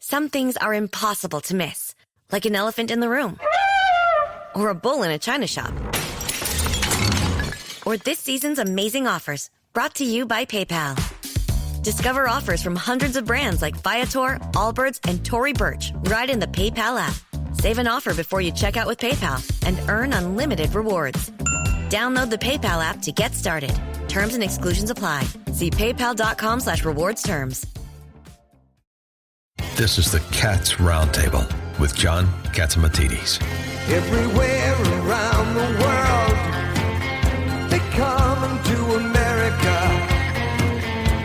Some things are impossible to miss, like an elephant in the room, or a bull in a china shop, or this season's amazing offers, brought to you by PayPal. Discover offers from hundreds of brands like Viator, Allbirds, and Tory Burch right in the PayPal app. Save an offer before you check out with PayPal and earn unlimited rewards. Download the PayPal app to get started. Terms and exclusions apply. See paypal.com/rewards terms. This is the Cats Roundtable with John Catsimatidis. Everywhere around the world, they come to America.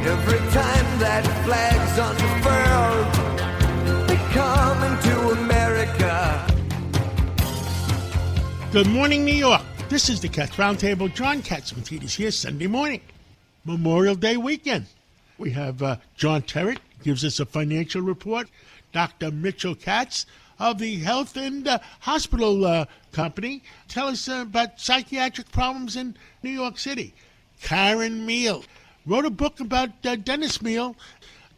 Every time that flag's unfurled, they come to America. Good morning, New York. This is the Cats Roundtable. John Catsimatidis here Sunday morning. Memorial Day weekend. We have John Terrett gives us a financial report. Dr. Mitchell Katz of the Health and Hospital Company tell us about psychiatric problems in New York City. Karen Meal wrote a book about Dennis Meal.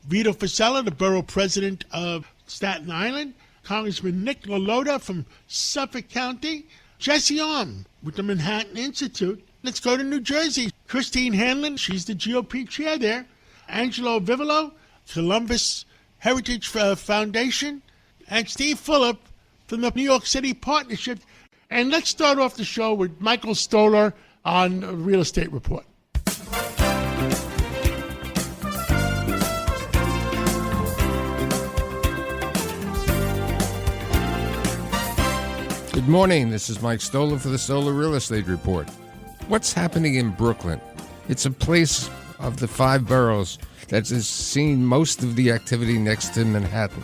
Vito Fasella, the borough president of Staten Island. Congressman Nick LaLota from Suffolk County. Jesse Arm with the Manhattan Institute. Let's go to New Jersey. Christine Hanlon, she's the GOP chair there. Angelo Vivolo, Columbus Heritage Foundation, and Steve Fulop from the New York City Partnership. And let's start off the show with Michael Stoller on Real Estate Report. Good morning. This is Mike Stoller for the Stoller Real Estate Report. What's happening in Brooklyn? It's a place of the five boroughs that has seen most of the activity next to Manhattan.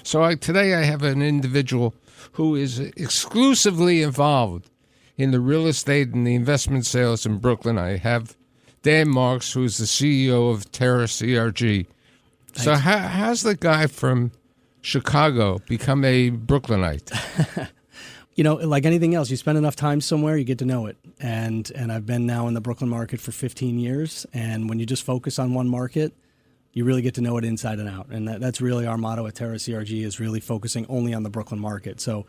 So today I have an individual who is exclusively involved in the real estate and the investment sales in Brooklyn. I have Dan Marks, who's the CEO of Terra CRG. Thanks. So how's the guy from Chicago become a Brooklynite? You know, like anything else, you spend enough time somewhere, you get to know it. And I've been now in the Brooklyn market for 15 years. And when you just focus on one market, you really get to know it inside and out. And that's really our motto at Terra CRG, is really focusing only on the Brooklyn market. So,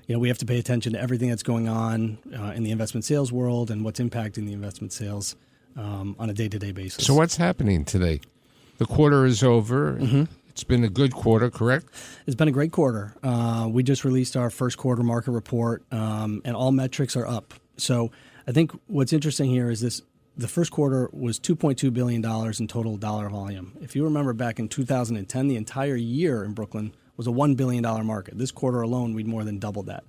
you know, we have to pay attention to everything that's going on in the investment sales world and what's impacting the investment sales on a day-to-day basis. So what's happening today? The quarter is over. Mm-hmm. It's been a good quarter, correct? It's been a great quarter. We just released our first quarter market report, and all metrics are up. So I think what's interesting here is this: the first quarter was $2.2 billion in total dollar volume. If you remember back in 2010, the entire year in Brooklyn was a $1 billion market. This quarter alone, we'd more than doubled that.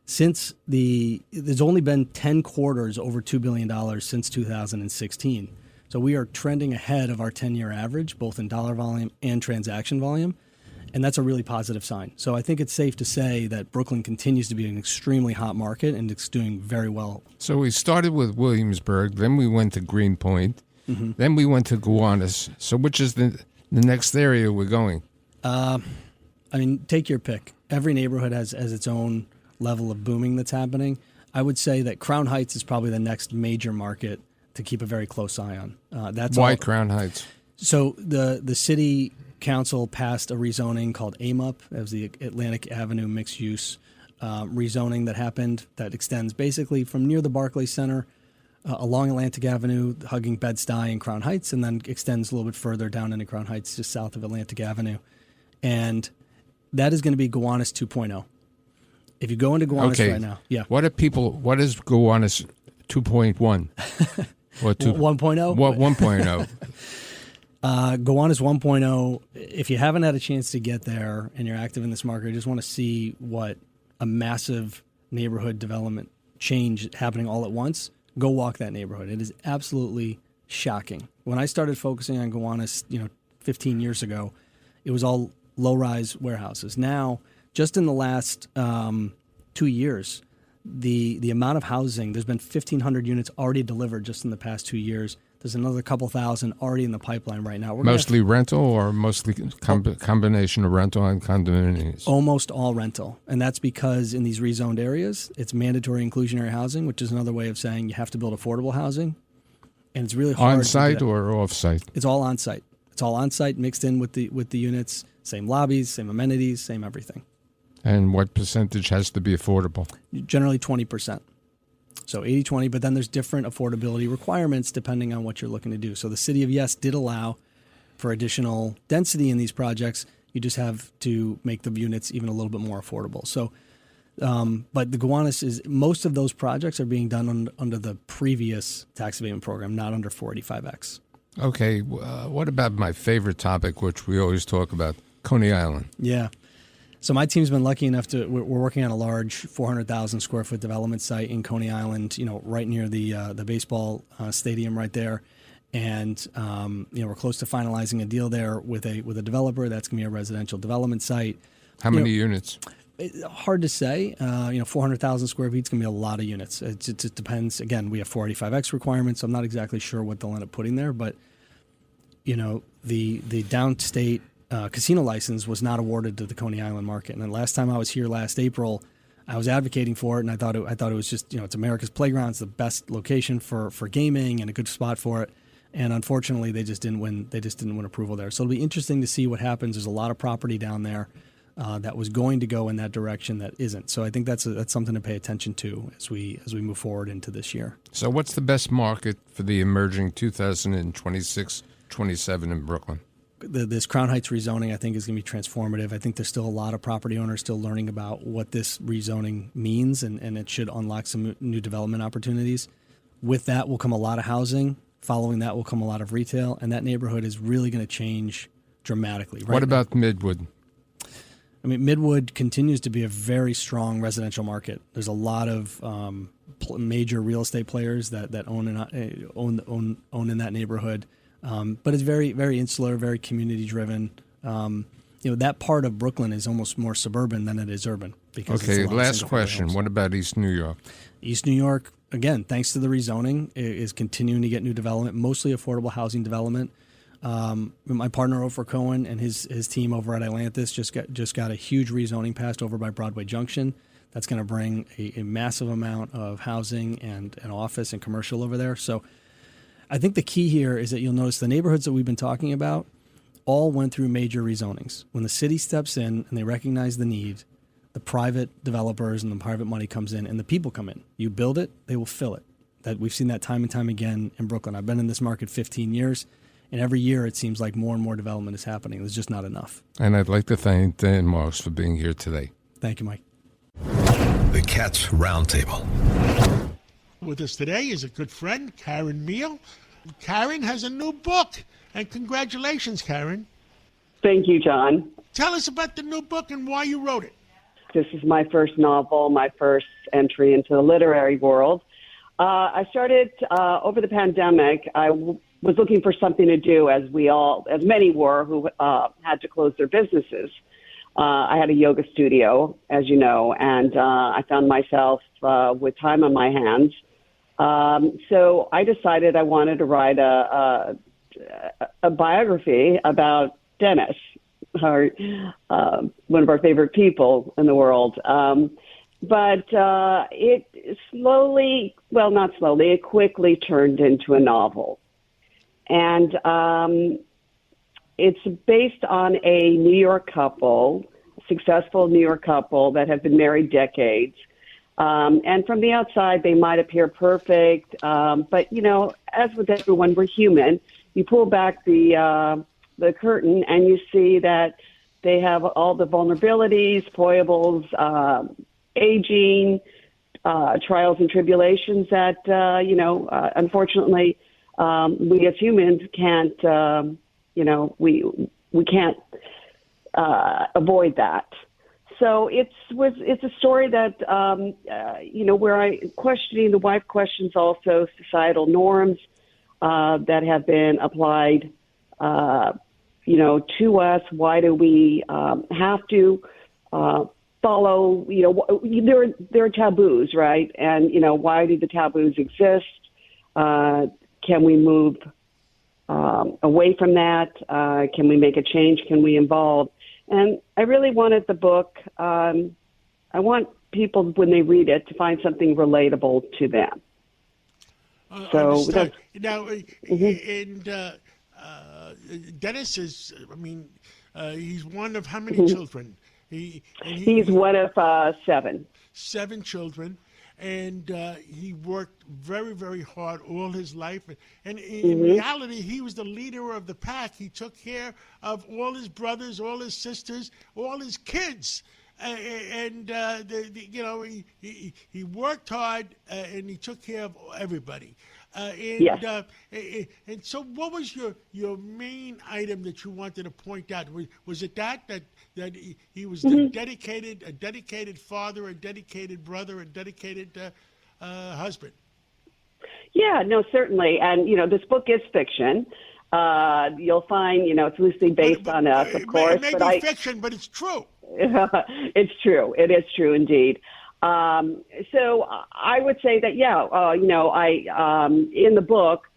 There's only been 10 quarters over $2 billion since 2016. So we are trending ahead of our 10-year average, both in dollar volume and transaction volume, and that's a really positive sign. So I think it's safe to say that Brooklyn continues to be an extremely hot market, and it's doing very well. So we started with Williamsburg, then we went to Greenpoint, then we went to Gowanus. So which is the next area we're going? I mean, take your pick. Every neighborhood has its own level of booming that's happening. I would say that Crown Heights is probably the next major market to keep a very close eye on. That's why all. Crown Heights? So the city council passed a rezoning called AIM-UP. That was the Atlantic Avenue mixed-use rezoning that happened, that extends basically from near the Barclays Center along Atlantic Avenue, hugging Bed-Stuy and Crown Heights, and then extends a little bit further down into Crown Heights, just south of Atlantic Avenue. And that is going to be Gowanus 2.0. If you go into Gowanus right now. Yeah. What is Gowanus 2.1? Or 1.0? What 1.0? Gowanus 1.0, if you haven't had a chance to get there and you're active in this market, you just want to see what a massive neighborhood development change happening all at once, go walk that neighborhood. It is absolutely shocking. When I started focusing on Gowanus, 15 years ago, it was all low-rise warehouses. Now, just in the last 2 years, the amount of housing, there's been 1,500 units already delivered just in the past 2 years. There's another couple thousand already in the pipeline right now. Mostly rental or mostly combination of rental and condominiums? Almost all rental. And that's because in these rezoned areas, it's mandatory inclusionary housing, which is another way of saying you have to build affordable housing. And it's really hard. On-site or off-site? It's all on-site. It's all on site, mixed in with the units, same lobbies, same amenities, same everything. And what percentage has to be affordable? Generally 20%. So 80-20, but then there's different affordability requirements depending on what you're looking to do. So the city of Yes did allow for additional density in these projects. You just have to make the units even a little bit more affordable. So, but the Gowanus is, most of those projects are being done under the previous tax abatement program, not under 485X. Okay, what about my favorite topic, which we always talk about, Coney Island? Yeah. So my team's been lucky enough to, we're working on a large 400,000 square foot development site in Coney Island, right near the baseball stadium right there. And, we're close to finalizing a deal there with a developer. That's going to be a residential development site. How many units? Hard to say. 400,000 square feet is going to be a lot of units. It just depends. Again, we have 485X requirements, so I'm not exactly sure what they'll end up putting there. But, the downstate casino license was not awarded to the Coney Island market. And then last time I was here last April, I was advocating for it, and I thought it was just, it's America's playground. It's the best location for gaming and a good spot for it. And unfortunately, they just didn't win. They just didn't win approval there. So it'll be interesting to see what happens. There's a lot of property down there that was going to go in that direction that isn't. So I think that's something to pay attention to as we move forward into this year. So what's the best market for the emerging 2026-27 in Brooklyn? This Crown Heights rezoning, I think, is going to be transformative. I think there's still a lot of property owners still learning about what this rezoning means, and it should unlock some new development opportunities. With that will come a lot of housing. Following that will come a lot of retail, and that neighborhood is really going to change dramatically. Right what about Midwood? I mean, Midwood continues to be a very strong residential market. There's a lot of major real estate players that own in that neighborhood, but it's very, very insular, very community driven. That part of Brooklyn is almost more suburban than it is urban. Okay, last question. What about East New York? East New York, again, thanks to the rezoning, is continuing to get new development, mostly affordable housing development. My partner Ofer Cohen and his team over at Atlantis just got a huge rezoning passed over by Broadway Junction. That's going to bring a massive amount of housing and office and commercial over there. So I think the key here is that you'll notice the neighborhoods that we've been talking about all went through major rezonings. When the city steps in and they recognize the need, the private developers and the private money comes in and the people come in. You build it, they will fill it. That we've seen that time and time again in Brooklyn. I've been in this market 15 years, and every year it seems like more and more development is happening. There's just not enough. And I'd like to thank Dan Marks for being here today. Thank you, Mike. The Cats Roundtable. With us today is a good friend, Karen Meal. Karen has a new book, and congratulations, Karen. Thank you, John. Tell us about the new book and why you wrote it. This is my first novel, my first entry into the literary world. I started over the pandemic. I was looking for something to do, as many were who had to close their businesses. I had a yoga studio, as you know, and I found myself with time on my hands. So I decided I wanted to write a biography about Dennis, one of our favorite people in the world. But it it quickly turned into a novel. And it's based on a New York couple, successful New York couple that have been married decades. And from the outside, they might appear perfect. But, as with everyone, we're human. You pull back the curtain and you see that they have all the vulnerabilities, foibles, aging, trials and tribulations that, unfortunately, we as humans can't, we can't avoid that. So it's a story that, where the wife questions also societal norms that have been applied, to us. Why do we have to follow? There are taboos, right? And why do the taboos exist? Can we move away from that? Can we make a change? Can we evolve? And I really wanted the book. I want people, when they read it, to find something relatable to them. Understood. Now, Dennis is, he's one of how many children? He's one of 7. 7 children. And he worked very, very hard all his life. And in reality, he was the leader of the pack. He took care of all his brothers, all his sisters, all his kids. And he worked hard, and he took care of everybody. And so what was your main item that you wanted to point out? Was it that he was a dedicated father, a dedicated brother, a dedicated husband? Yeah, no, certainly. And, this book is fiction. You'll find, it's loosely based on us, of course. It may be fiction, but it's true. It's true. It is true indeed. So I would say that, in the book,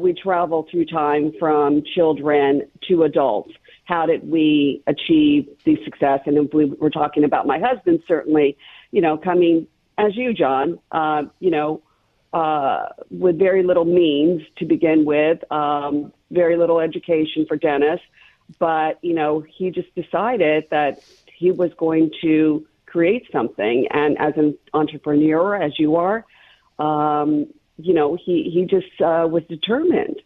we travel through time from children to adults. How did we achieve the success? And if we were talking about my husband, certainly, coming as you, John, with very little means to begin with, very little education for Dennis. But, he just decided that he was going to create something. And as an entrepreneur, as you are, he just was determined.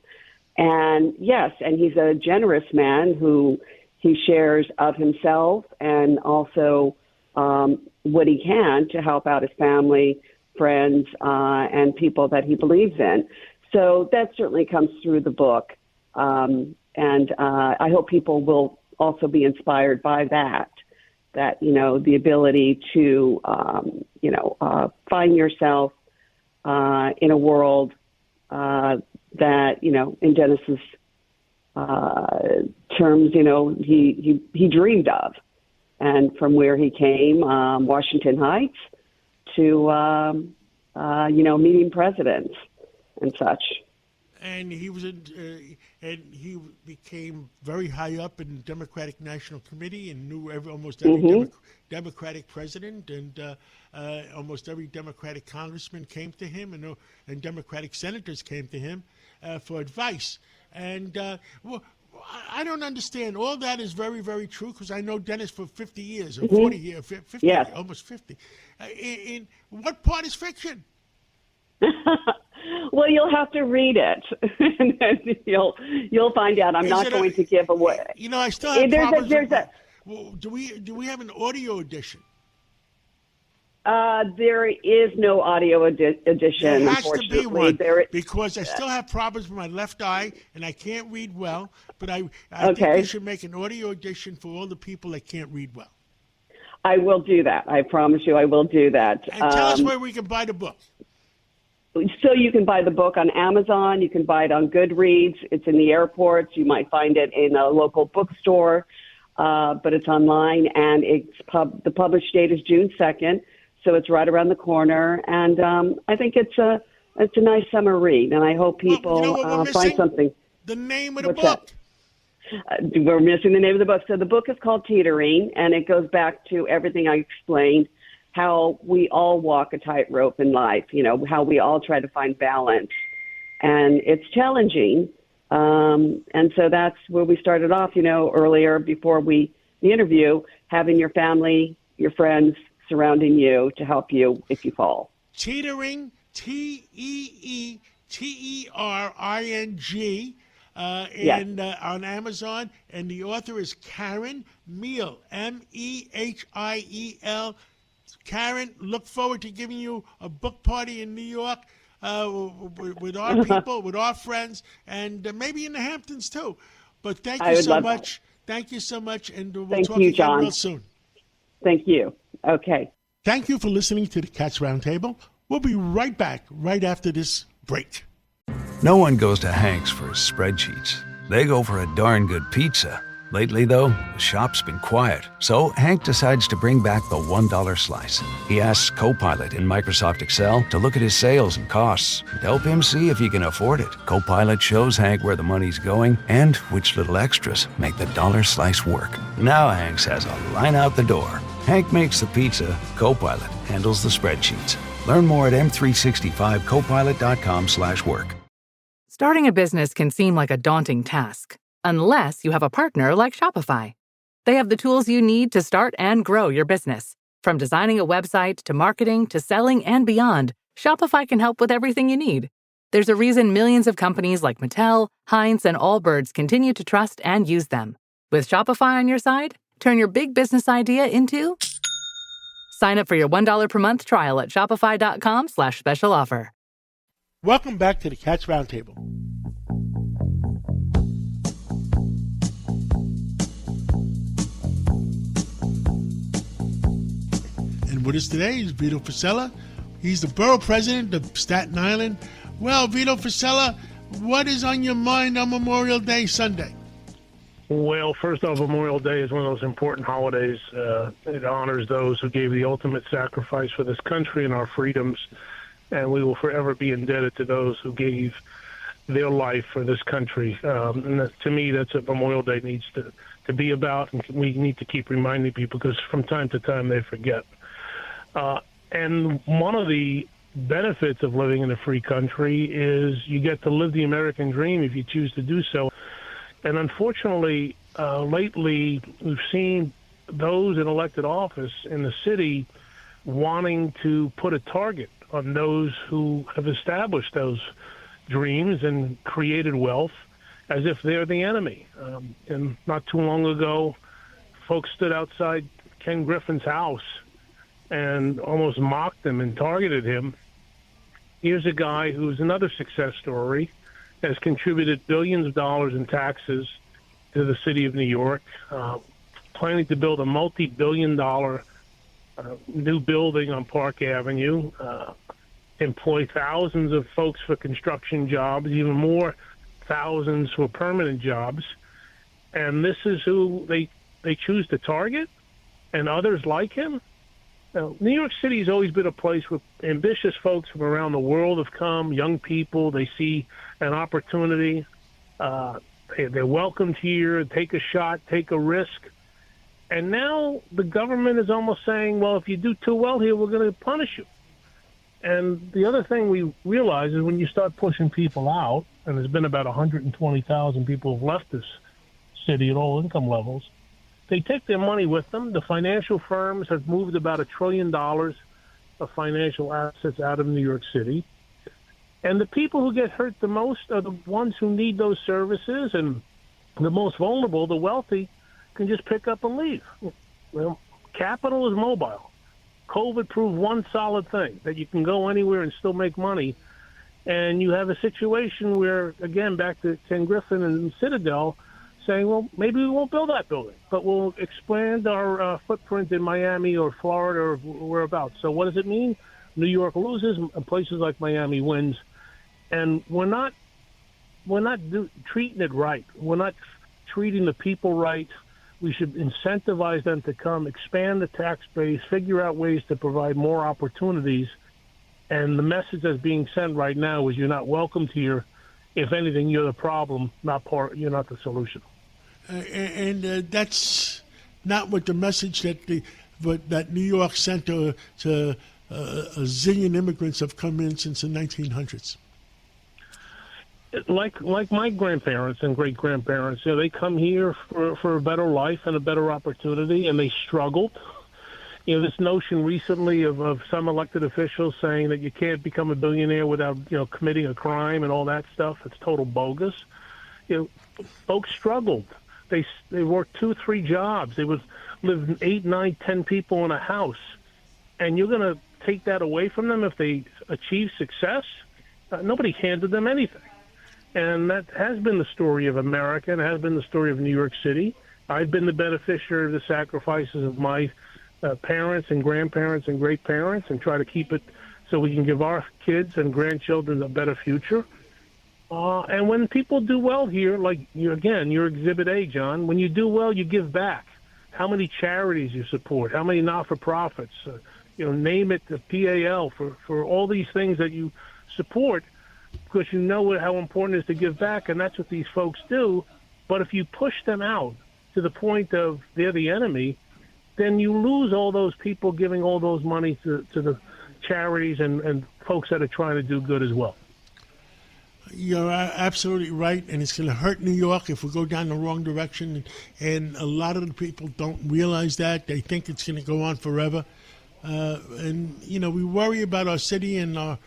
And yes, and he's a generous man who he shares of himself and also what he can to help out his family, friends, and people that he believes in. So that certainly comes through the book. And I hope people will also be inspired by that, the ability to, find yourself in a world that, in Dennis's terms, he dreamed of. And from where he came, Washington Heights, to, meeting presidents and such. And he was and he became very high up in the Democratic National Committee and knew almost every Democratic president, and almost every Democratic congressman came to him, and Democratic senators came to him for advice. And I don't understand. All that is very, very true, because I know Dennis for 50 years, or 40 years, 50, yes. Almost 50. In what part is fiction? Well, you'll have to read it, and then you'll find out. I'm not going to give away. I still have problems. Do we have an audio edition? There is no audio edition. There has to be one, because I still have problems with my left eye, and I can't read well. But I think they should make an audio edition for all the people that can't read well. I will do that. I promise you I will do that. And tell us where we can buy the book. So you can buy the book on Amazon. You can buy it on Goodreads. It's in the airports. You might find it in a local bookstore, but it's online. And the published date is June 2nd, so it's right around the corner. And I think it's a nice summer read, and I hope people find something. The name of the book. We're missing the name of the book. So the book is called Teetering, and it goes back to everything I explained, how we all walk a tightrope in life, how we all try to find balance. And it's challenging. And so that's where we started off, earlier before the interview, having your family, your friends surrounding you to help you if you fall. Teetering, Teetering, and on Amazon. And the author is Karen Miel, Mehiel. Karen, look forward to giving you a book party in New York with our people, with our friends, and maybe in the Hamptons too. But thank you so much. Thank you so much, and we'll talk again real soon. Thank you. Okay. Thank you for listening to the Cats Roundtable. We'll be right back right after this break. No one goes to Hank's for his spreadsheets. They go for a darn good pizza. Lately, though, the shop's been quiet, so Hank decides to bring back the $1 slice. He asks Copilot in Microsoft Excel to look at his sales and costs and help him see if he can afford it. Copilot shows Hank where the money's going and which little extras make the dollar slice work. Now Hank's has a line out the door. Hank makes the pizza, Copilot handles the spreadsheets. Learn more at m365copilot.com/work. Starting a business can seem like a daunting task, unless you have a partner like Shopify. They have the tools you need to start and grow your business. From designing a website to marketing to selling and beyond, Shopify can help with everything you need. There's a reason millions of companies like Mattel, Heinz, and Allbirds continue to trust and use them. With Shopify on your side, turn your big business idea into... Sign up for your $1 per month trial at shopify.com/special offer. Welcome back to the Cats Roundtable. And with us today is Vito Fossella. He's the borough president of Staten Island. Well, Vito Fossella, what is on your mind on Memorial Day Sunday? Well, first off, Memorial Day is one of those important holidays. It honors those who gave the ultimate sacrifice for this country and our freedoms, and we will forever be indebted to those who gave their life for this country. To me, that's what Memorial Day needs to be about, and we need to keep reminding people because from time to time they forget. And one of the benefits of living in a free country is you get to live the American dream if you choose to do so. And unfortunately, lately, we've seen those in elected office in the city wanting to put a target on those who have established those dreams and created wealth as if they're the enemy. And not too long ago, folks stood outside Ken Griffin's house and almost mocked him and targeted him. Here's a guy who's another success story, has contributed billions of dollars in taxes to the city of New York, planning to build a multi-billion-dollar new building on Park Avenue, employ thousands of folks for construction jobs, even more thousands for permanent jobs. And this is who they choose to target, and others like him. Now, New York City has always been a place where ambitious folks from around the world have come, young people. They see an opportunity. They're welcomed here, take a shot, take a risk. And now the government is almost saying, well, if you do too well here, we're going to punish you. And the other thing we realize is when you start pushing people out, and there's been about 120,000 people who've left this city at all income levels, they take their money with them. The financial firms have moved about $1 trillion of financial assets out of New York City. And the people who get hurt the most are the ones who need those services, and the most vulnerable, the wealthy, can just pick up and leave. Well, capital is mobile. COVID proved one solid thing, that you can go anywhere and still make money. And you have a situation where, again, back to Ken Griffin and Citadel, saying, well, maybe we won't build that building, but we'll expand our footprint in Miami or Florida or whereabouts. So what does it mean? New York loses, and places like Miami wins. And we're not treating it right. We're not treating the people right. We should incentivize them to come, expand the tax base, figure out ways to provide more opportunities. And the message that's being sent right now is you're not welcomed here. If anything, you're the problem, you're not the solution. And that's not what the message that New York sent to a zillion immigrants have come in since the 1900s. Like my grandparents and great-grandparents, they come here for a better life and a better opportunity, and they struggled. This notion recently of some elected officials saying that you can't become a billionaire without, committing a crime and all that stuff, it's total bogus. Folks struggled. They worked 2-3 jobs. They would live 8, 9, 10 people in a house. And you're going to take that away from them if they achieve success? Nobody handed them anything. And that has been the story of America and has been the story of New York City. I've been the beneficiary of the sacrifices of my parents and grandparents and great-parents and try to keep it so we can give our kids and grandchildren a better future. And when people do well here, like you're Exhibit A, John, when you do well, you give back. How many charities you support, how many not-for-profits, name it, the PAL, for all these things that you support, because you know how important it is to give back, and that's what these folks do. But if you push them out to the point of they're the enemy, then you lose all those people giving all those money to the charities and folks that are trying to do good as well. You're absolutely right, and it's going to hurt New York if we go down the wrong direction. And a lot of the people don't realize that. They think it's going to go on forever. And, we worry about our city and our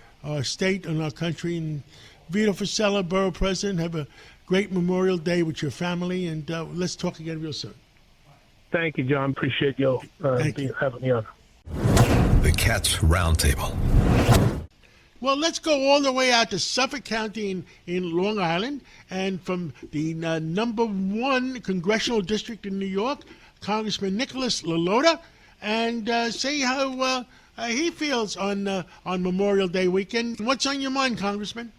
state and our country. And Vito Fossella, Borough President, have a great Memorial Day with your family, and let's talk again real soon. Thank you, John. Appreciate you having me on. The Cats Roundtable. Well, let's go all the way out to Suffolk County in Long Island, and from the number 1 congressional district in New York, Congressman Nicholas LaLota, and say how he feels on Memorial Day weekend. What's on your mind, Congressman?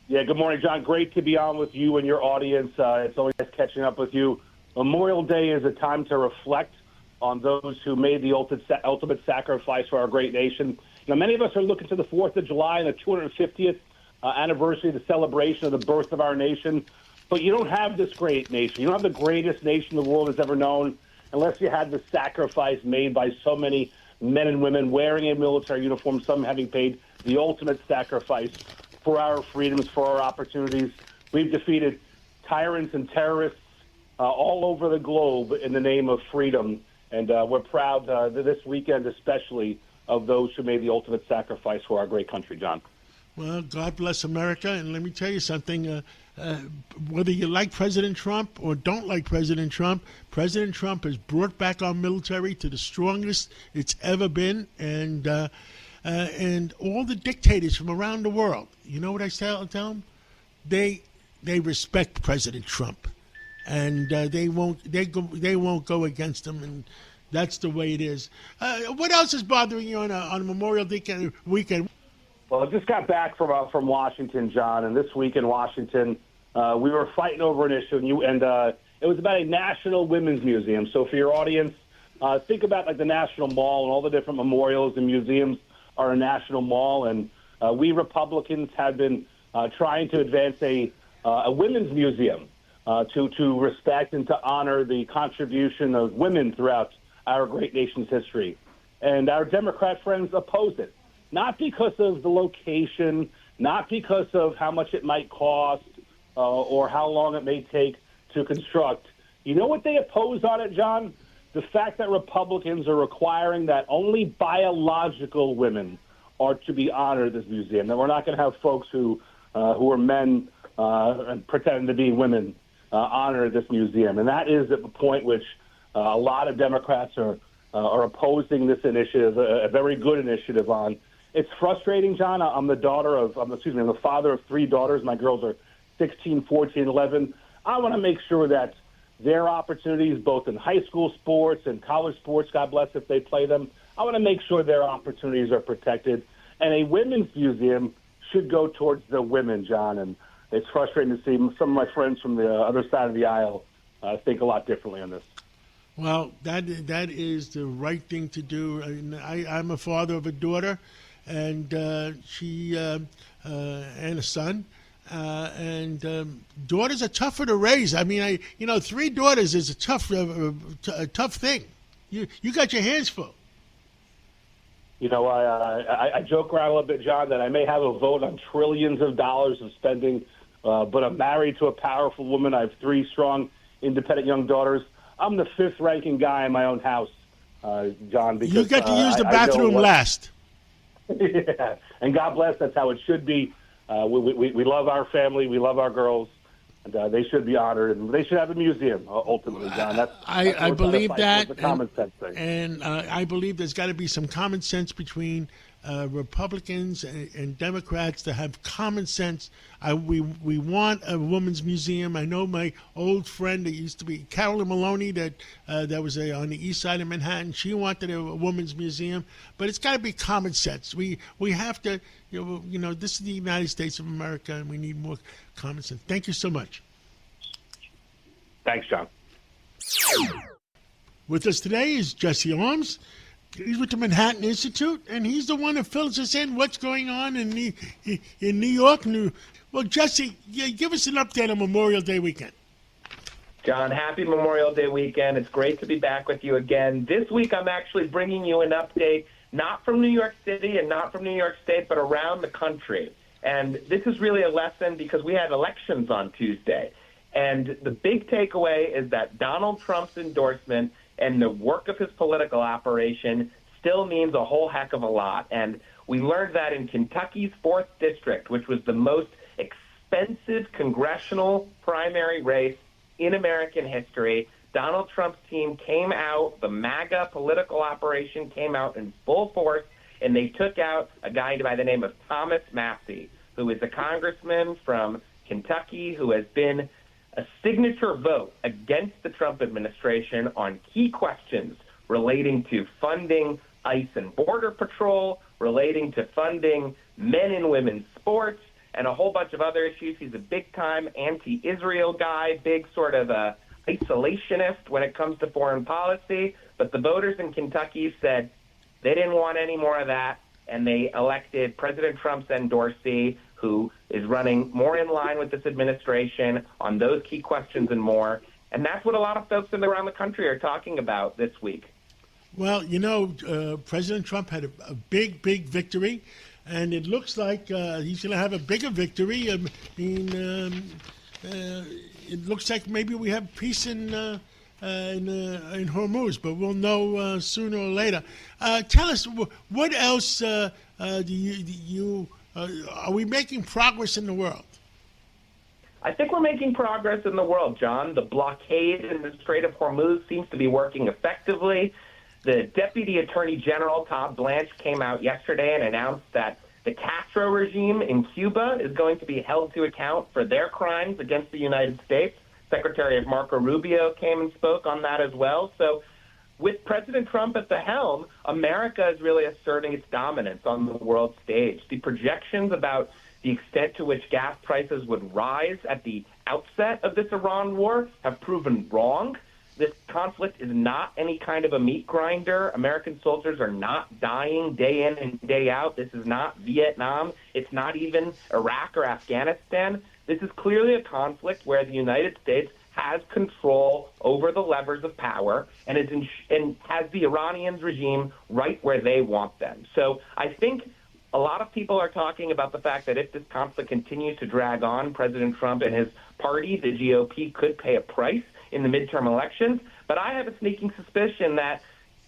Yeah, good morning, John. Great to be on with you and your audience. It's always nice catching up with you. Memorial Day is a time to reflect on those who made the ultimate sacrifice for our great nation. Many of us are looking to the 4th of July and the 250th anniversary, the celebration of the birth of our nation. But you don't have this great nation. You don't have the greatest nation the world has ever known unless you had the sacrifice made by so many men and women wearing a military uniform, some having paid the ultimate sacrifice for our freedoms, for our opportunities. We've defeated tyrants and terrorists all over the globe in the name of freedom. And we're proud this weekend especially of those who made the ultimate sacrifice for our great country, John. Well, God bless America. And let me tell you something. Whether you like President Trump or don't like President Trump has brought back our military to the strongest it's ever been. And all the dictators from around the world, you know what I tell them? They respect President Trump. And they won't go against him, and that's the way it is. What else is bothering you on Memorial Day weekend? Well, I just got back from Washington, John, and this week in Washington, we were fighting over an issue, and it was about a National Women's Museum. So for your audience, think about like the National Mall and all the different memorials and museums are a national mall, and we Republicans have been trying to advance a women's museum. To respect and to honor the contribution of women throughout our great nation's history. And our Democrat friends oppose it, not because of the location, not because of how much it might cost or how long it may take to construct. You know what they oppose on it, John? The fact that Republicans are requiring that only biological women are to be honored at this museum, that we're not going to have folks who are men and pretend to be women honor this museum. And that is at the point which a lot of Democrats are opposing this initiative, a very good initiative on. It's frustrating, John. I'm the father of 3 daughters. My girls are 16, 14, 11. I want to make sure that their opportunities, both in high school sports and college sports, God bless if they play them, I want to make sure their opportunities are protected. And a women's museum should go towards the women, John. And it's frustrating to see some of my friends from the other side of the aisle think a lot differently on this. Well, that is the right thing to do. I'm a father of a daughter, and she and a son. Daughters are tougher to raise. I mean, 3 daughters is a tough thing. You got your hands full. I joke around a little bit, John, that I may have a vote on trillions of dollars of spending. But I'm married to a powerful woman. I have 3 strong, independent young daughters. I'm the 5th ranking guy in my own house, John. Because you get to use the bathroom last. Yeah, and God bless. That's how it should be. We love our family. We love our girls. And they should be honored, and they should have a museum, ultimately, John. I believe that. It's a common sense thing. And I believe there's got to be some common sense between Republicans and Democrats to have common sense. We want a women's museum. I know my old friend that used to be Carolyn Maloney that was on the east side of Manhattan. She wanted a women's museum, but it's got to be common sense. We have to, this is the United States of America, and we need more common sense. Thank you so much. Thanks, John. With us today is Jesse Arms. He's with the Manhattan Institute, and he's the one that fills us in what's going on in New York. Well, Jesse, give us an update on Memorial Day weekend. John, happy Memorial Day weekend. It's great to be back with you again. This week I'm actually bringing you an update not from New York City and not from New York State, but around the country. And this is really a lesson because we had elections on Tuesday. And the big takeaway is that Donald Trump's endorsement and the work of his political operation still means a whole heck of a lot. And we learned that in Kentucky's 4th District, which was the most expensive congressional primary race in American history, Donald Trump's team came out, the MAGA political operation came out in full force, and they took out a guy by the name of Thomas Massie, who is a congressman from Kentucky who has been a signature vote against the Trump administration on key questions relating to funding ICE and Border Patrol, relating to funding men and women's sports, and a whole bunch of other issues. He's a big-time anti-Israel guy, big sort of a isolationist when it comes to foreign policy. But the voters in Kentucky said they didn't want any more of that, and they elected President Trump's endorsee, who is running more in line with this administration on those key questions and more. And that's what a lot of folks around the country are talking about this week. Well, President Trump had a big, big victory, and it looks like he's going to have a bigger victory. It looks like maybe we have peace in Hormuz, but we'll know sooner or later. Tell us, what else are we making progress in the world? I think we're making progress in the world, John. The blockade in the Strait of Hormuz seems to be working effectively. The Deputy Attorney General, Todd Blanche, came out yesterday and announced that the Castro regime in Cuba is going to be held to account for their crimes against the United States. Secretary of Marco Rubio came and spoke on that as well. So with President Trump at the helm, America is really asserting its dominance on the world stage. The projections about the extent to which gas prices would rise at the outset of this Iran war have proven wrong. This conflict is not any kind of a meat grinder. American soldiers are not dying day in and day out. This is not Vietnam. It's not even Iraq or Afghanistan. This is clearly a conflict where the United States has control over the levers of power and has the Iranians regime right where they want them. So I think a lot of people are talking about the fact that if this conflict continues to drag on, President Trump and his party, the GOP, could pay a price in the midterm elections. But I have a sneaking suspicion that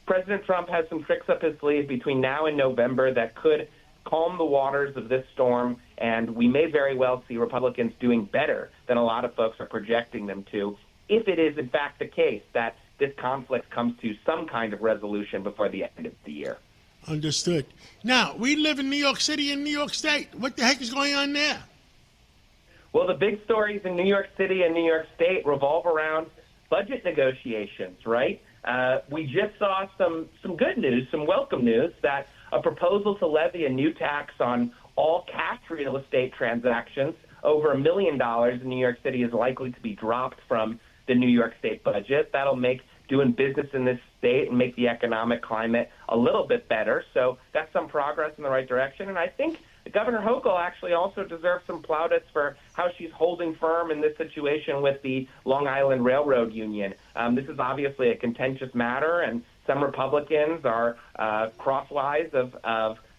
President Trump has some tricks up his sleeve between now and November that could calm the waters of this storm, and we may very well see Republicans doing better than a lot of folks are projecting them to, if it is in fact the case that this conflict comes to some kind of resolution before the end of the year. Understood. Now, we live in New York City and New York State. What the heck is going on there? Well, the big stories in New York City and New York State revolve around budget negotiations, right? We just saw some good news, some welcome news, that a proposal to levy a new tax on all cash real estate transactions over $1 million in New York City is likely to be dropped from the New York State budget. That'll make doing business in this state and make the economic climate a little bit better. So that's some progress in the right direction. And I think Governor Hochul actually also deserves some plaudits for how she's holding firm in this situation with the Long Island Railroad Union. This is obviously a contentious matter, and some Republicans are crosswise of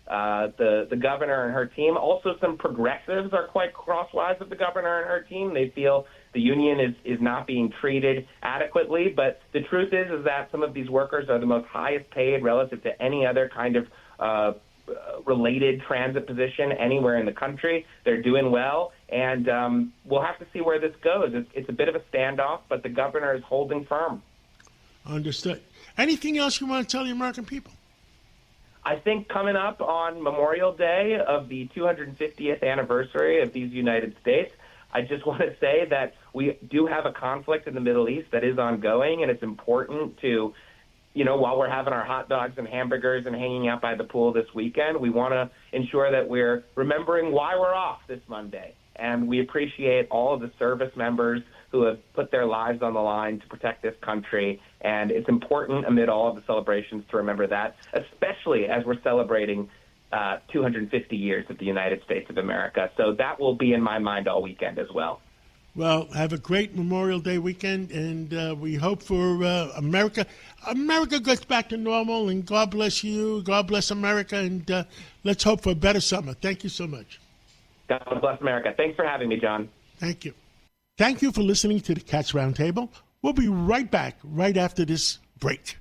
the governor and her team. Also, some progressives are quite crosswise of the governor and her team. They feel the union is not being treated adequately. But the truth is that some of these workers are the most highest paid relative to any other kind of related transit position anywhere in the country. They're doing well, and we'll have to see where this goes. It's a bit of a standoff, but the governor is holding firm. Understood. Anything else you want to tell the American people? I think coming up on Memorial Day of the 250th anniversary of these United States, I just want to say that we do have a conflict in the Middle East that is ongoing, and it's important to, while we're having our hot dogs and hamburgers and hanging out by the pool this weekend, we want to ensure that we're remembering why we're off this Monday. And we appreciate all of the service members who have put their lives on the line to protect this country. And it's important amid all of the celebrations to remember that, especially as we're celebrating 250 years of the United States of America. So that will be in my mind all weekend as well. Well, have a great Memorial Day weekend, and we hope for America gets back to normal, and God bless you, God bless America, and let's hope for a better summer. Thank you so much. God bless America. Thanks for having me, John. Thank you. Thank you for listening to the Cats Roundtable. We'll be right back right after this break.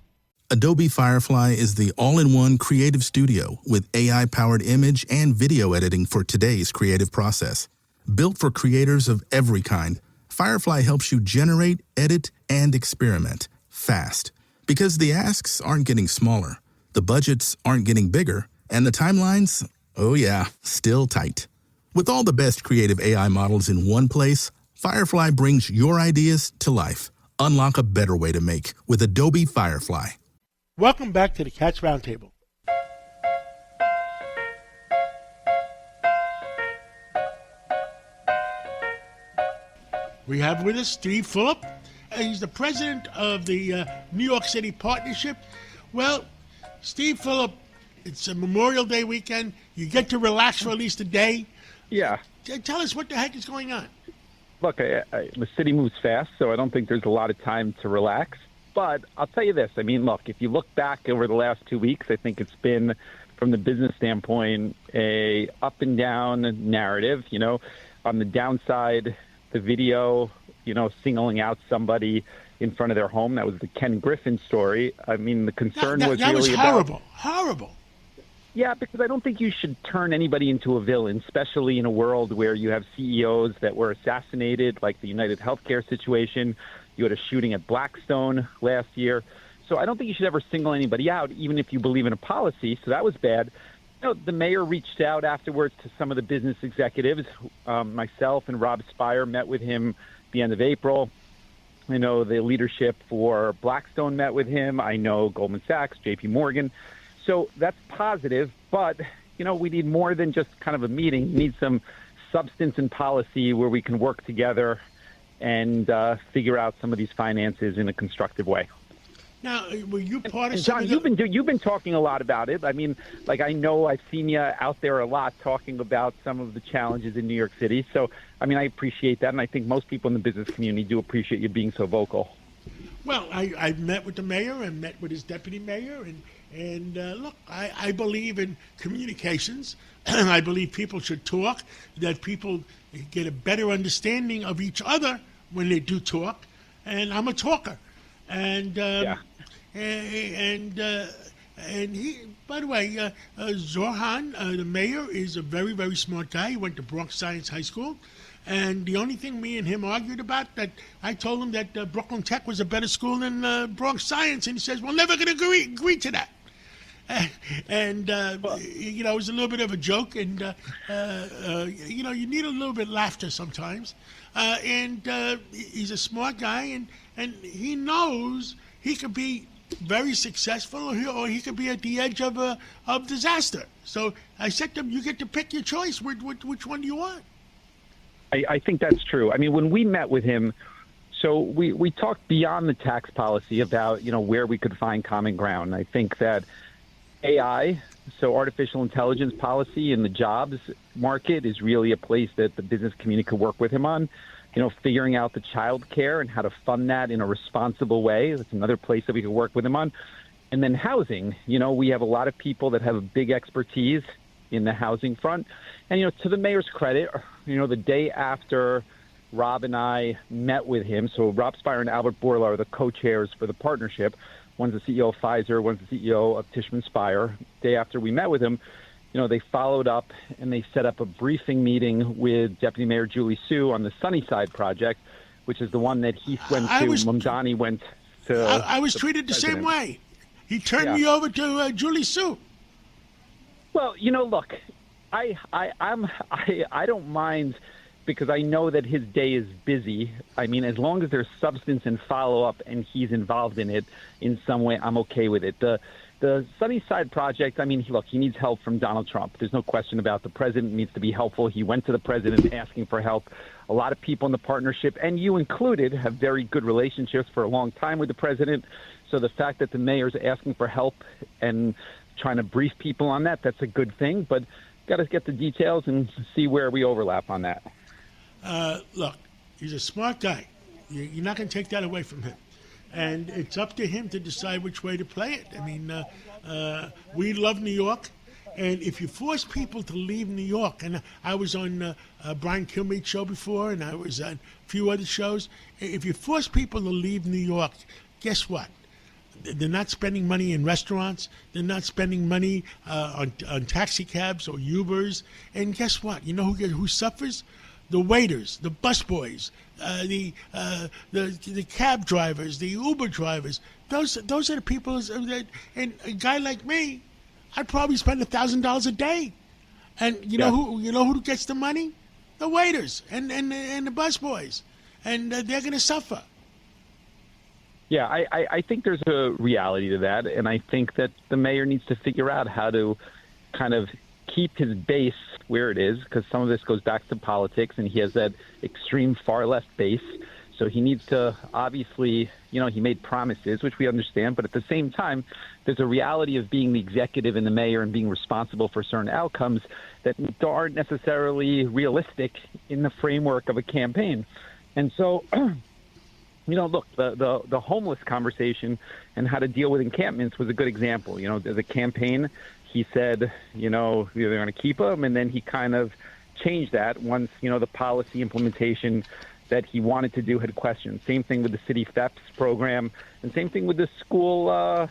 Adobe Firefly is the all-in-one creative studio with AI-powered image and video editing for today's creative process. Built for creators of every kind, Firefly helps you generate, edit, and experiment fast. Because the asks aren't getting smaller, the budgets aren't getting bigger, and the timelines, oh yeah, still tight. With all the best creative AI models in one place, Firefly brings your ideas to life. Unlock a better way to make with Adobe Firefly. Welcome back to the Cats Roundtable. We have with us Steve Phillip. He's the president of the New York City Partnership. Well, Steve Phillip, it's a Memorial Day weekend. You get to relax for at least a day. Yeah. Tell us what the heck is going on. Look, the city moves fast, so I don't think there's a lot of time to relax. But I'll tell you this. I mean, look, if you look back over the last 2 weeks, I think it's been, from the business standpoint, a up and down narrative. You know, on the downside, the video, you know, singling out somebody in front of their home. That was the Ken Griffin story. I mean, the concern was that really was horrible. Horrible. Yeah, because I don't think you should turn anybody into a villain, especially in a world where you have CEOs that were assassinated, like the United Healthcare situation. You had a shooting at Blackstone last year. So I don't think you should ever single anybody out, even if you believe in a policy. So that was bad. You know, the mayor reached out afterwards to some of the business executives. Myself and Rob Spire met with him at the end of April. I know the leadership for Blackstone met with him. I know Goldman Sachs, JP Morgan. So that's positive, but, you know, we need more than just kind of a meeting. We need some substance and policy where we can work together and figure out some of these finances in a constructive way. Now, were you part of John, you've been talking a lot about it. I mean, like, I know I've seen you out there a lot talking about some of the challenges in New York City. So, I mean, I appreciate that, and I think most people in the business community do appreciate you being so vocal. Well, I met with the mayor and met with his deputy mayor, and look, I believe in communications. I believe people should talk, that people get a better understanding of each other when they do talk, and I'm a talker. And and he, by the way, Zohan, the mayor, is a very, very smart guy. He went to Bronx Science High School. And the only thing me and him argued about, that I told him that Brooklyn Tech was a better school than Bronx Science, and he says, "We're never going to agree to that." And you know, it was a little bit of a joke, and you know, you need a little bit of laughter sometimes. And he's a smart guy, and he knows he could be very successful, or he could be at the edge of disaster. So I said to him, "You get to pick your choice. Which one do you want?" I think that's true. I mean, when we met with him, so we talked beyond the tax policy about, you know, where we could find common ground. I think that AI, so artificial intelligence policy in the jobs market, is really a place that the business community could work with him on. You know, figuring out the child care and how to fund that in a responsible way. That's another place that we could work with him on. And then housing. You know, we have a lot of people that have a big expertise in the housing front. And, you know, to the mayor's credit, you know, the day after Rob and I met with him, so Rob Spire and Albert Bourla are the co-chairs for the partnership. One's the CEO of Pfizer, one's the CEO of Tishman Speyer. Day after we met with him, you know, they followed up and they set up a briefing meeting with Deputy Mayor Julie Su on the Sunnyside project, which is the one that Heath went to, Mamdani went to. I was treated the same way. He turned me over to Julie Su. Well, you know, look, I don't mind, because I know that his day is busy. I mean, as long as there's substance and follow-up and he's involved in it in some way, I'm okay with it. The Sunnyside project, I mean, look, he needs help from Donald Trump. There's no question about the president needs to be helpful. He went to the president asking for help. A lot of people in the partnership, and you included, have very good relationships for a long time with the president. So the fact that the mayor's asking for help and trying to brief people on that, that's a good thing. But got to get the details and see where we overlap on that. Look, he's a smart guy. You're not going to take that away from him. And it's up to him to decide which way to play it. I mean, we love New York. And if you force people to leave New York, and I was on Brian Kilmeade's show before, and I was on a few other shows, if you force people to leave New York, guess what? They're not spending money in restaurants. They're not spending money on taxi cabs or Ubers. And guess what? You know who suffers? The waiters, the busboys, the cab drivers, the Uber drivers. Those are the people that. And a guy like me, I'd probably spend $1,000 a day. And know who gets the money? The waiters and the busboys, and they're going to suffer. Yeah, I think there's a reality to that, and I think that the mayor needs to figure out how to kind of keep his base where it is, because some of this goes back to politics, and he has that extreme far left base. So he needs to, obviously, he made promises, which we understand, but at the same time, there's a reality of being the executive and the mayor and being responsible for certain outcomes that aren't necessarily realistic in the framework of a campaign. And so look, the homeless conversation and how to deal with encampments was a good example. The campaign, he said, they're going to keep them, and then he kind of changed that once, the policy implementation that he wanted to do had questions. Same thing with the city thefts program, and same thing with the school,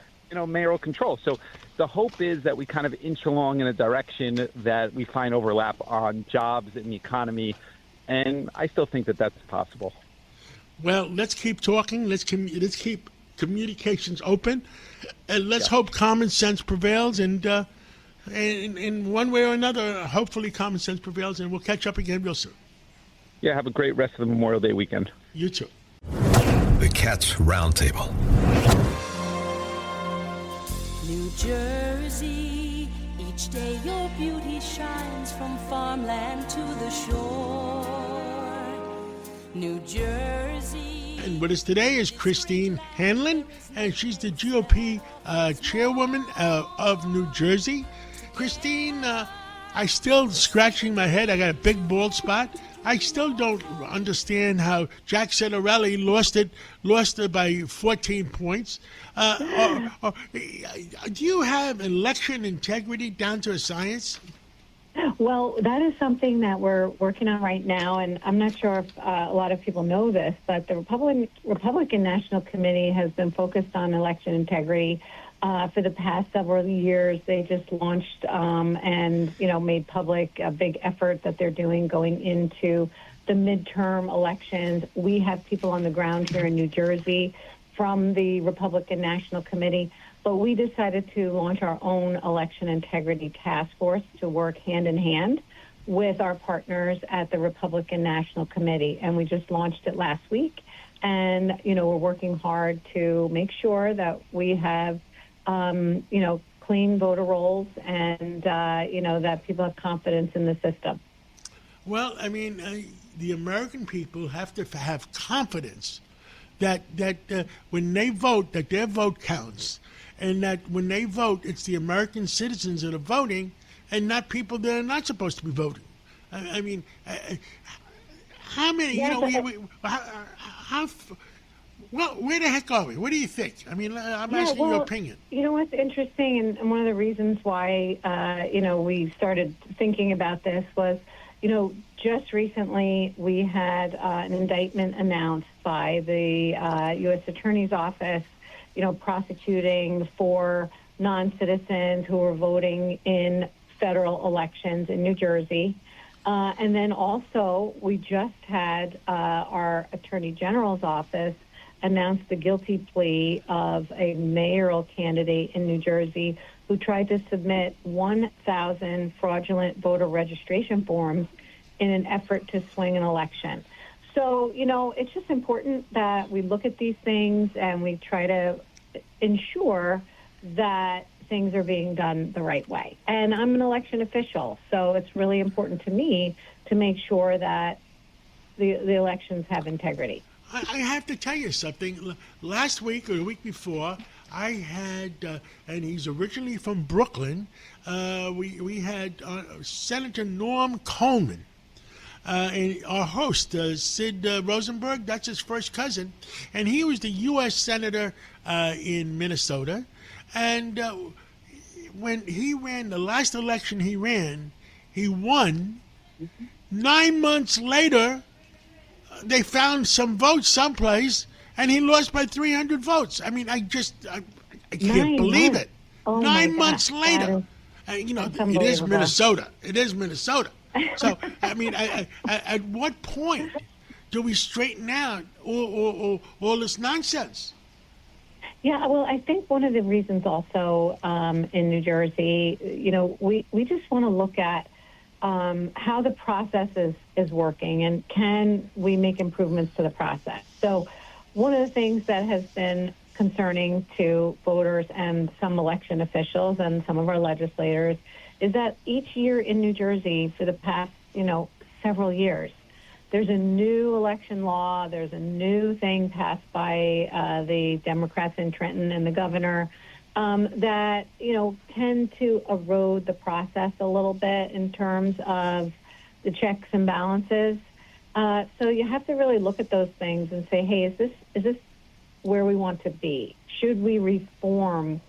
mayoral control. So the hope is that we kind of inch along in a direction that we find overlap on jobs and the economy, and I still think that that's possible. Well, let's keep talking. Let's keep communications open, and let's hope common sense prevails. And in one way or another, hopefully common sense prevails, and we'll catch up again real soon. Yeah, have a great rest of the Memorial Day weekend. You too. The Cats Roundtable. New Jersey, each day your beauty shines from farmland to the shore. New Jersey. And with us today is Christine Hanlon, and she's the GOP chairwoman of New Jersey. Christine, I still scratching my head. I got a big bald spot. I still don't understand how Jack Ciattarelli lost it by 14 points. Do you have election integrity down to a science? Well, that is something that we're working on right now, and I'm not sure if a lot of people know this, but the Republican National Committee has been focused on election integrity for the past several years. They just launched and made public a big effort that they're doing going into the midterm elections. We have people on the ground here in New Jersey from the Republican National Committee, but we decided to launch our own election integrity task force to work hand in hand with our partners at the Republican National Committee. And we just launched it last week. And, we're working hard to make sure that we have, clean voter rolls and, that people have confidence in the system. Well, I mean, the American people have to have confidence that when they vote, that their vote counts. And that when they vote, it's the American citizens that are voting and not people that are not supposed to be voting. I mean, how many, where the heck are we? What do you think? I mean, I'm asking your opinion. You know what's interesting, and one of the reasons why, we started thinking about this was, just recently we had an indictment announced by the U.S. Attorney's Office, prosecuting 4 non-citizens who were voting in federal elections in New Jersey. And then also, we just had our Attorney General's office announce the guilty plea of a mayoral candidate in New Jersey who tried to submit 1,000 fraudulent voter registration forms in an effort to swing an election. So, it's just important that we look at these things and we try to ensure that things are being done the right way. And I'm an election official, so it's really important to me to make sure that the elections have integrity. I have to tell you something. Last week or the week before, I had, and he's originally from Brooklyn, we had Senator Norm Coleman. And our host, Sid Rosenberg, that's his first cousin, and he was the U.S. Senator in Minnesota. And when he ran the last election he ran, he won. 9 months later, they found some votes someplace, and he lost by 300 votes. I mean, I can't believe it. Oh 9 months later. It is Minnesota. It is Minnesota. So, I mean, at what point do we straighten out all this nonsense? Yeah, well, I think one of the reasons also in New Jersey, we just want to look at how the process is working and can we make improvements to the process. So one of the things that has been concerning to voters and some election officials and some of our legislators is that each year in New Jersey for the past, several years, there's a new election law, there's a new thing passed by the Democrats in Trenton and the governor that, tend to erode the process a little bit in terms of the checks and balances. So you have to really look at those things and say, hey, is this where we want to be? Should we reform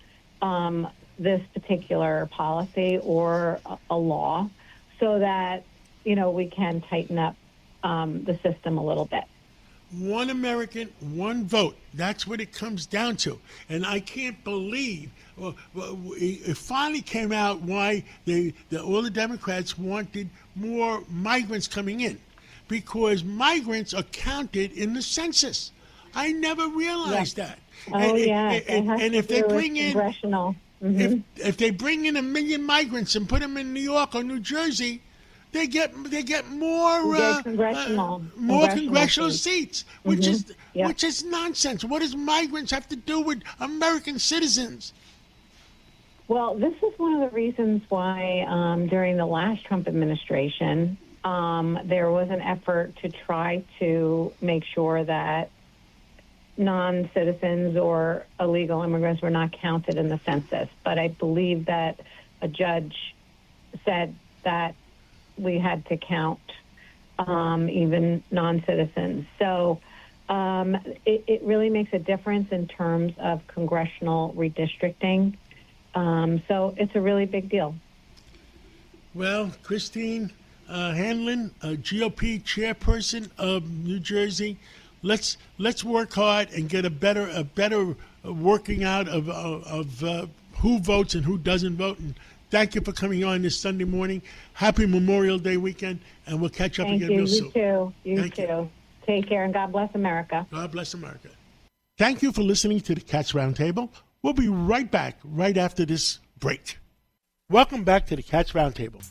this particular policy or a law so that, we can tighten up the system a little bit? One American, one vote. That's what it comes down to. And I can't believe it finally came out why all the Democrats wanted more migrants coming in, because migrants are counted in the census. I never realized that. Oh, and if they bring in congressional. If they bring in 1 million migrants and put them in New York or New Jersey, they get more congressional seats, which is nonsense. What does migrants have to do with American citizens? Well, this is one of the reasons why during the last Trump administration there was an effort to try to make sure that non-citizens or illegal immigrants were not counted in the census. But I believe that a judge said that we had to count even non-citizens. So it really makes a difference in terms of congressional redistricting. So it's a really big deal. Well, Christine Hanlon, GOP chairperson of New Jersey, let's work hard and get a better working out of who votes and who doesn't vote. And thank you for coming on this Sunday morning. Happy Memorial Day weekend, and we'll catch up again real soon. You too. Take care, and God bless America. God bless America. Thank you for listening to the Cats Roundtable. We'll be right back right after this break. Welcome back to the Cats Roundtable.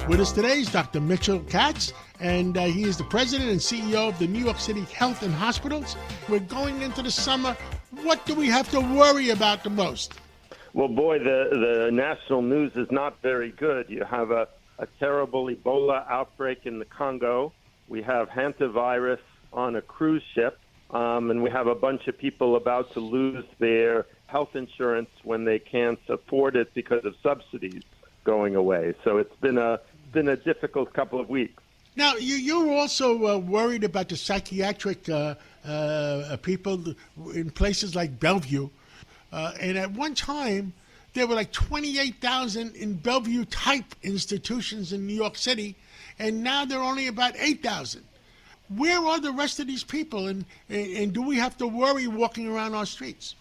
With us today is Dr. Mitchell Katz, and he is the president and CEO of the New York City Health and Hospitals. We're going into the summer. What do we have to worry about the most? Well, boy, the national news is not very good. You have a terrible Ebola outbreak in the Congo. We have hantavirus on a cruise ship, and we have a bunch of people about to lose their health insurance when they can't afford it because of subsidies going away. So it's been a difficult couple of weeks. Now, you're also worried about the psychiatric people in places like Bellevue. And at one time, there were like 28,000 in Bellevue-type institutions in New York City, and now there are only about 8,000. Where are the rest of these people, and do we have to worry walking around our streets?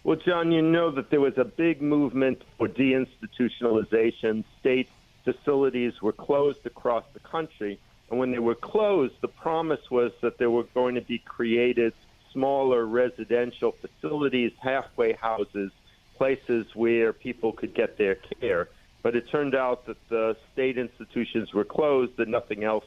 Well, John, you know that there was a big movement for deinstitutionalization. State facilities were closed across the country, and when they were closed, the promise was that there were going to be created smaller residential facilities, halfway houses, places where people could get their care. But it turned out that the state institutions were closed and nothing else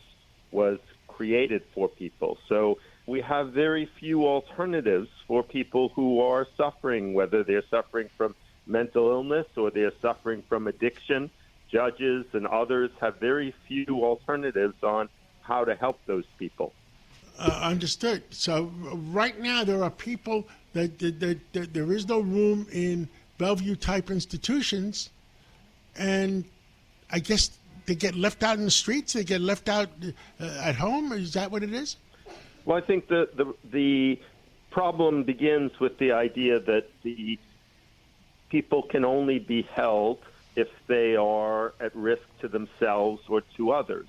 was created for people. So we have very few alternatives for people who are suffering, whether they're suffering from mental illness or they're suffering from addiction. Judges and others have very few alternatives on how to help those people. Understood. So right now there are people that there is no room in Bellevue-type institutions, and I guess they get left out in the streets? They get left out at home? Is that what it is? Well, I think the problem begins with the idea that the people can only be held if they are at risk to themselves or to others.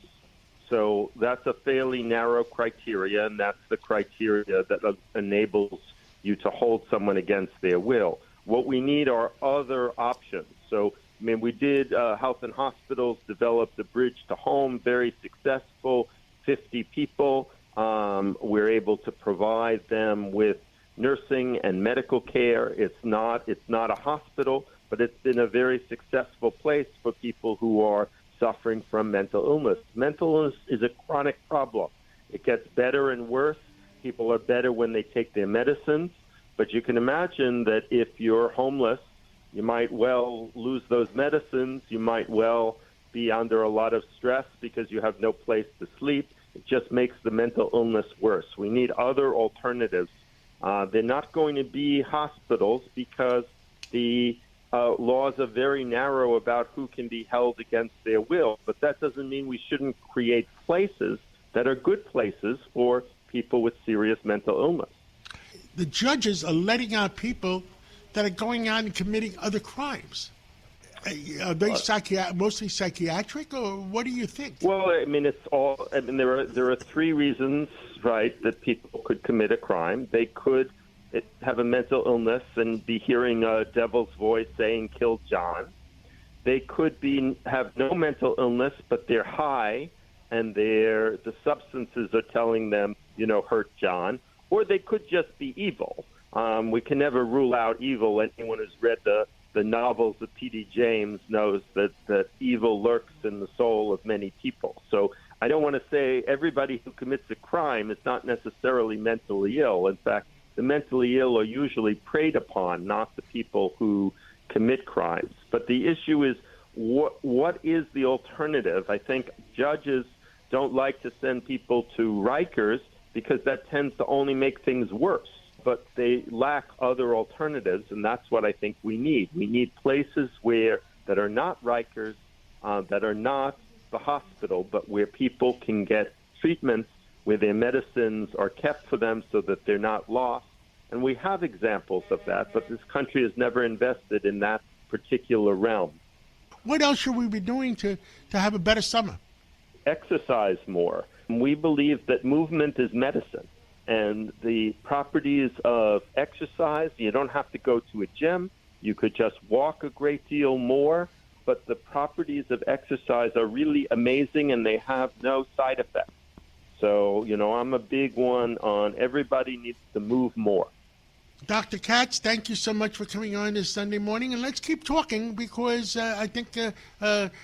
So that's a fairly narrow criteria, and that's the criteria that enables you to hold someone against their will. What we need are other options. So, I mean, we did Health and Hospitals developed a bridge to home, very successful, 50 people. We're able to provide them with nursing and medical care. It's not a hospital, but it's been a very successful place for people who are suffering from mental illness. Mental illness is a chronic problem. It gets better and worse. People are better when they take their medicines, but you can imagine that if you're homeless, you might well lose those medicines. You might well be under a lot of stress because you have no place to sleep. It just makes the mental illness worse. We need other alternatives. They're not going to be hospitals because the laws are very narrow about who can be held against their will. But that doesn't mean we shouldn't create places that are good places for people with serious mental illness. The judges are letting out people that are going out and committing other crimes. Are they mostly psychiatric, or what do you think? Well, I mean, it's all. I mean, there are three reasons, right, that people could commit a crime. They could have a mental illness and be hearing a devil's voice saying, "Kill John." They could have no mental illness, but they're high, and the substances are telling them, hurt John. Or they could just be evil. We can never rule out evil. Anyone who's read the novels of P.D. James knows that evil lurks in the soul of many people. So I don't want to say everybody who commits a crime is not necessarily mentally ill. In fact, the mentally ill are usually preyed upon, not the people who commit crimes. But the issue is, what is the alternative? I think judges don't like to send people to Rikers because that tends to only make things worse. But they lack other alternatives, and that's what I think we need. We need places that are not Rikers, that are not the hospital, but where people can get treatments, where their medicines are kept for them so that they're not lost. And we have examples of that, but this country has never invested in that particular realm. What else should we be doing to have a better summer? Exercise more. We believe that movement is medicine. And the properties of exercise, you don't have to go to a gym. You could just walk a great deal more. But the properties of exercise are really amazing, and they have no side effects. So, I'm a big one on everybody needs to move more. Dr. Katz, thank you so much for coming on this Sunday morning. And let's keep talking because I think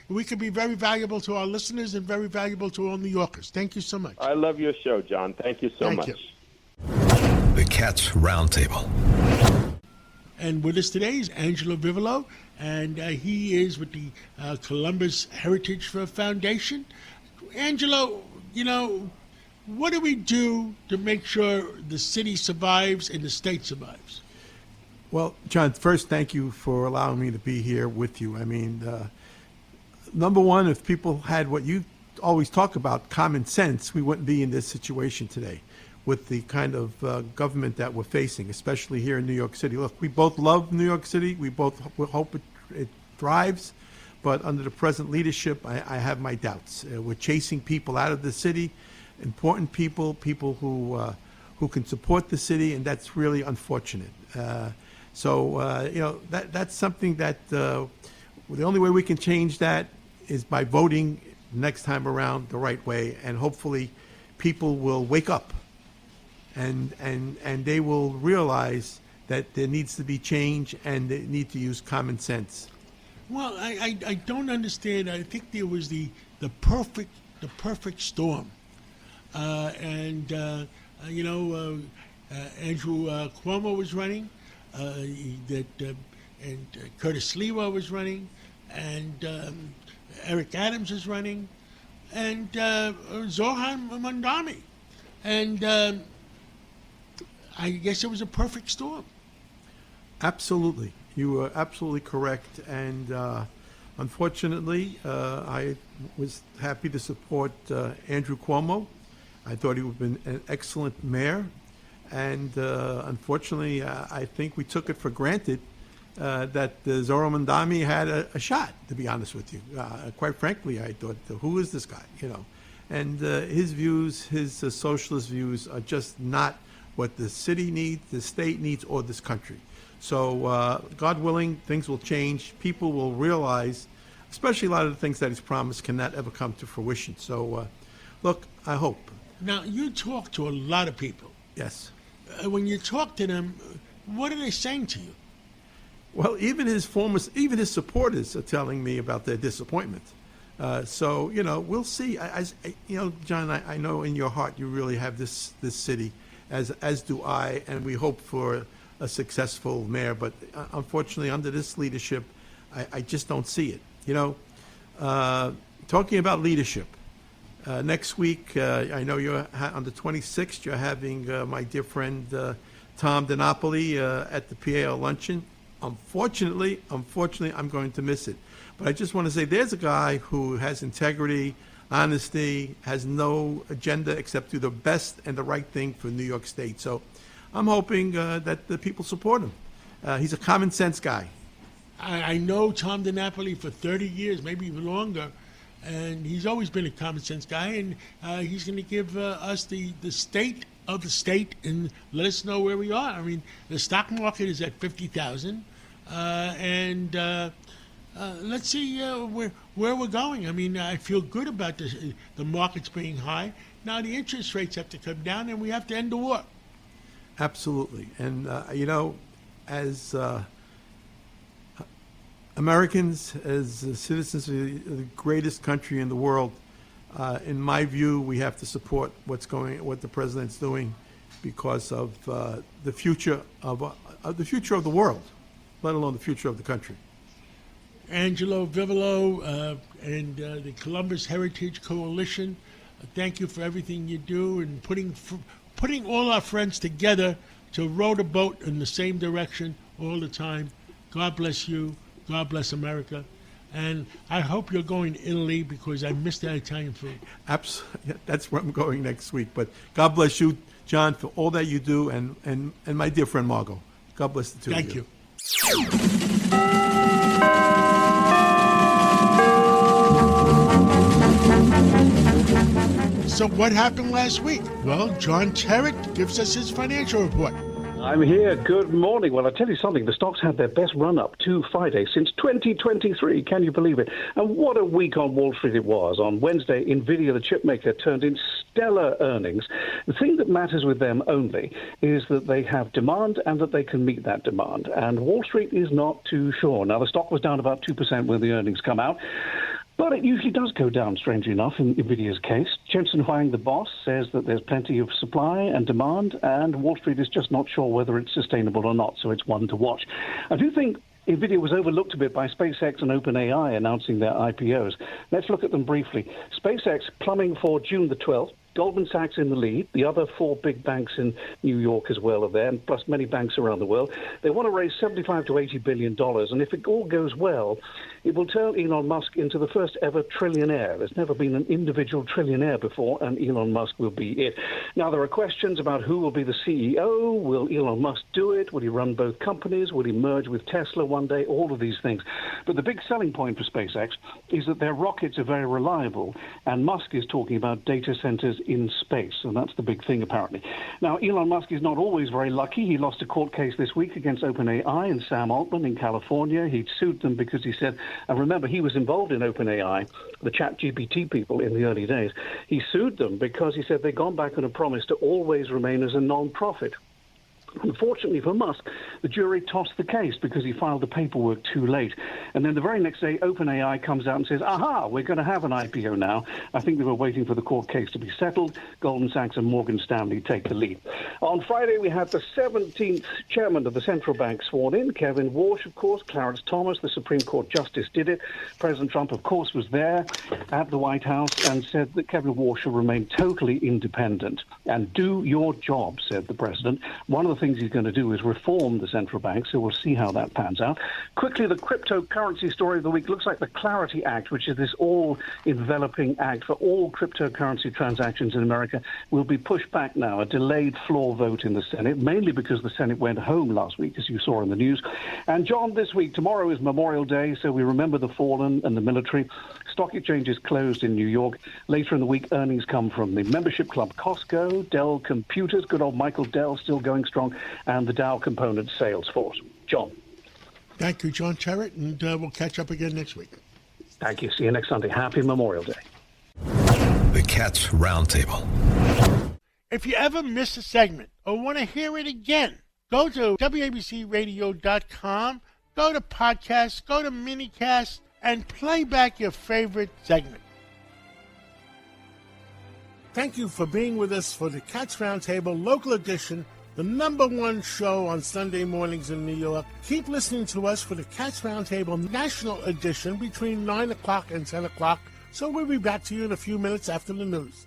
we could be very valuable to our listeners and very valuable to all New Yorkers. Thank you so much. I love your show, John. Thank you so much. You. The Katz Roundtable. And with us today is Angelo Vivolo, and he is with the Columbus Heritage Foundation. Angelo, what do we do to make sure the city survives and the state survives? Well, John, first, thank you for allowing me to be here with you. I mean, number one, if people had what you always talk about, common sense, we wouldn't be in this situation today with the kind of government that we're facing, especially here in New York City. Look, we both love New York City. We both hope it thrives. But under the present leadership, I have my doubts. We're chasing people out of the city, important people who can support the city, and that's really unfortunate. So that's something that the only way we can change that is by voting next time around the right way, and hopefully people will wake up and they will realize that there needs to be change and they need to use common sense. Well, I don't understand. I think there was the perfect storm. Andrew Cuomo was running, and Curtis Lewa was running, and Eric Adams is running, and Zohan Mamdani. And I guess it was a perfect storm. Absolutely. You are absolutely correct. And Unfortunately, I was happy to support Andrew Cuomo. I thought he would have been an excellent mayor. And unfortunately, I think we took it for granted that Zohar Mamdani had a shot, to be honest with you. Quite frankly, I thought, who is this guy? And his views, his socialist views, are just not what the city needs, the state needs, or this country. So, God willing, things will change. People will realize, especially a lot of the things that he's promised cannot ever come to fruition. So, look, I hope. Now, you talk to a lot of people. Yes. When you talk to them, what are they saying to you? Well, even his supporters are telling me about their disappointment. So, we'll see. John, I know in your heart you really have this city, as do I, and we hope for a successful mayor. But unfortunately, under this leadership, I just don't see it. Talking about leadership, next week, I know you're on the 26th, you're having my dear friend Tom DiNapoli at the PAL luncheon. Unfortunately, I'm going to miss it. But I just want to say there's a guy who has integrity, honesty, has no agenda except do the best and the right thing for New York State. So I'm hoping that the people support him. He's a common sense guy. I know Tom DiNapoli for 30 years, maybe even longer, and he's always been a common sense guy, and he's going to give us the state of the state and let us know where we are. I mean, the stock market is at 50,000, and let's see where we're going. I mean, I feel good about the markets being high. Now the interest rates have to come down, and we have to end the war. Absolutely. And, as Americans, as citizens of the greatest country in the world, in my view, we have to support what the president's doing because of the future of the world, let alone the future of the country. Angelo Vivolo and the Columbus Heritage Coalition, thank you for everything you do and putting all our friends together to row the boat in the same direction all the time. God bless you. God bless America. And I hope you're going to Italy because I miss that Italian food. Absolutely. That's where I'm going next week. But God bless you, John, for all that you do, and my dear friend Margot. God bless the two of you. Thank you. So what happened last week? Well, John Terrett gives us his financial report. I'm here. Good morning. Well, I'll tell you something. The stocks had their best run-up to Friday since 2023. Can you believe it? And what a week on Wall Street it was. On Wednesday, NVIDIA, the chip maker, turned in stellar earnings. The thing that matters with them only is that they have demand and that they can meet that demand. And Wall Street is not too sure. Now, the stock was down about 2% when the earnings come out. But it usually does go down, strangely enough, in NVIDIA's case. Jensen Huang, the boss, says that there's plenty of supply and demand, and Wall Street is just not sure whether it's sustainable or not, so it's one to watch. I do think NVIDIA was overlooked a bit by SpaceX and OpenAI announcing their IPOs. Let's look at them briefly. SpaceX plumbing for June the 12th. Goldman Sachs in the lead. The other four big banks in New York as well are there, plus many banks around the world. They want to raise $75 to $80 billion, and if it all goes well, it will turn Elon Musk into the first ever trillionaire. There's never been an individual trillionaire before, and Elon Musk will be it. Now, there are questions about who will be the CEO. Will Elon Musk do it? Will he run both companies? Will he merge with Tesla one day? All of these things. But the big selling point for SpaceX is that their rockets are very reliable, and Musk is talking about data centers in space, and that's the big thing, apparently. Now, Elon Musk is not always very lucky. He lost a court case this week against OpenAI and Sam Altman in California. He sued them because he said, and remember, he was involved in OpenAI, the ChatGPT people in the early days. He sued them because he said they'd gone back on a promise to always remain as a non-profit. Unfortunately for Musk, the jury tossed the case because he filed the paperwork too late. And then the very next day, OpenAI comes out and says, aha, we're going to have an IPO now. I think they were waiting for the court case to be settled. Goldman Sachs and Morgan Stanley take the lead. On Friday, we had the 17th chairman of the central bank sworn in, Kevin Warsh, of course. Clarence Thomas, the Supreme Court justice, did it. President Trump, of course, was there at the White House and said that Kevin Warsh should remain totally independent and do your job, said the president. One of the things he's going to do is reform the central bank, so we'll see how that pans out. Quickly, the cryptocurrency story of the week looks like the Clarity Act, which is this all-enveloping act for all cryptocurrency transactions in America, will be pushed back now, a delayed floor vote in the Senate, mainly because the Senate went home last week, as you saw in the news. And, John, this week, tomorrow is Memorial Day, so we remember the fallen and the military. Stock exchanges closed in New York. Later in the week, earnings come from the membership club Costco, Dell Computers, good old Michael Dell still going strong, and the Dow component Salesforce. John. Thank you, John Terrett, and we'll catch up again next week. Thank you. See you next Sunday. Happy Memorial Day. The Cats Roundtable. If you ever miss a segment or want to hear it again, go to WABCRadio.com, go to podcasts, go to minicast, and play back your favorite segment. Thank you for being with us for the Cats Roundtable Local Edition, the #1 show on Sunday mornings in New York. Keep listening to us for the Cats Roundtable National Edition between 9 o'clock and 10 o'clock, so we'll be back to you in a few minutes after the news.